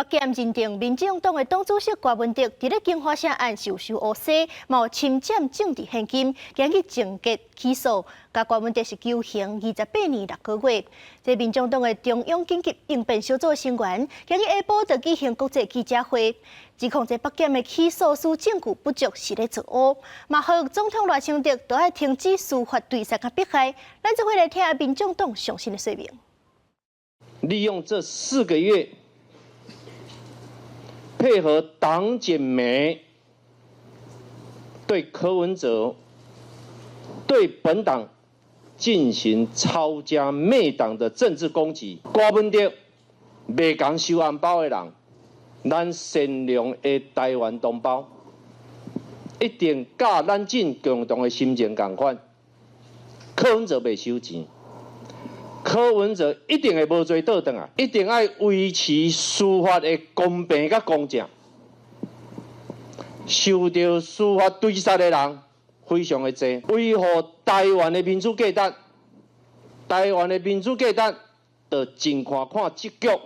北检认定民进党的党主席郭文哲伫咧金华城案受乌西，有侵占政治现金，今日正结起诉，甲郭文哲是求刑28年6个月。这民进党的中央紧急应变小组成员今日下晡就举行国际记者会，指控这北检的起诉书证据不足，是咧作恶。嘛，呼吁总统赖清德都要停止司法对杀甲迫害。咱就会来听民进党详细的说明。利用这4个月，配合党检媒对柯文哲、对本党进行抄家灭党的政治攻击。郭文哲袂讲收红包的人，咱善良的台湾同胞，一定甲咱进共同的心情同款。柯文哲袂收钱。柯文哲一定会无罪倒转啊！一定要维持司法的公平甲公正。受到司法对杀的人非常的多，维护台湾的民主价值，台湾的民主价值，就尽看这局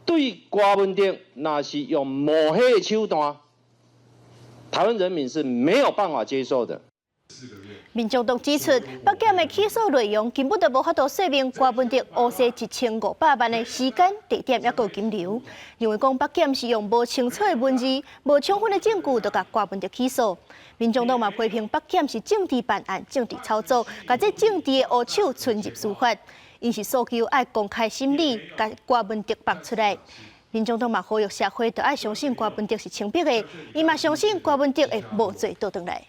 对郭文哲那是用抹黑的手段，台湾人民是没有办法接受的。民众党指出，北检的起诉内容根本就无法度说明郭文哲乌西1500万的时间、地点也有金流，认为讲北检是用无清楚的文字、无充分的证据，就甲郭文哲起诉。民众党嘛批评北检是政治办案、政治操作，把这政治的恶手存入司法，因是诉求爱公开审理，甲郭文哲放出来。民众党嘛呼吁社会都爱相信郭文哲是清白的，伊嘛相信郭文哲会无罪倒转来。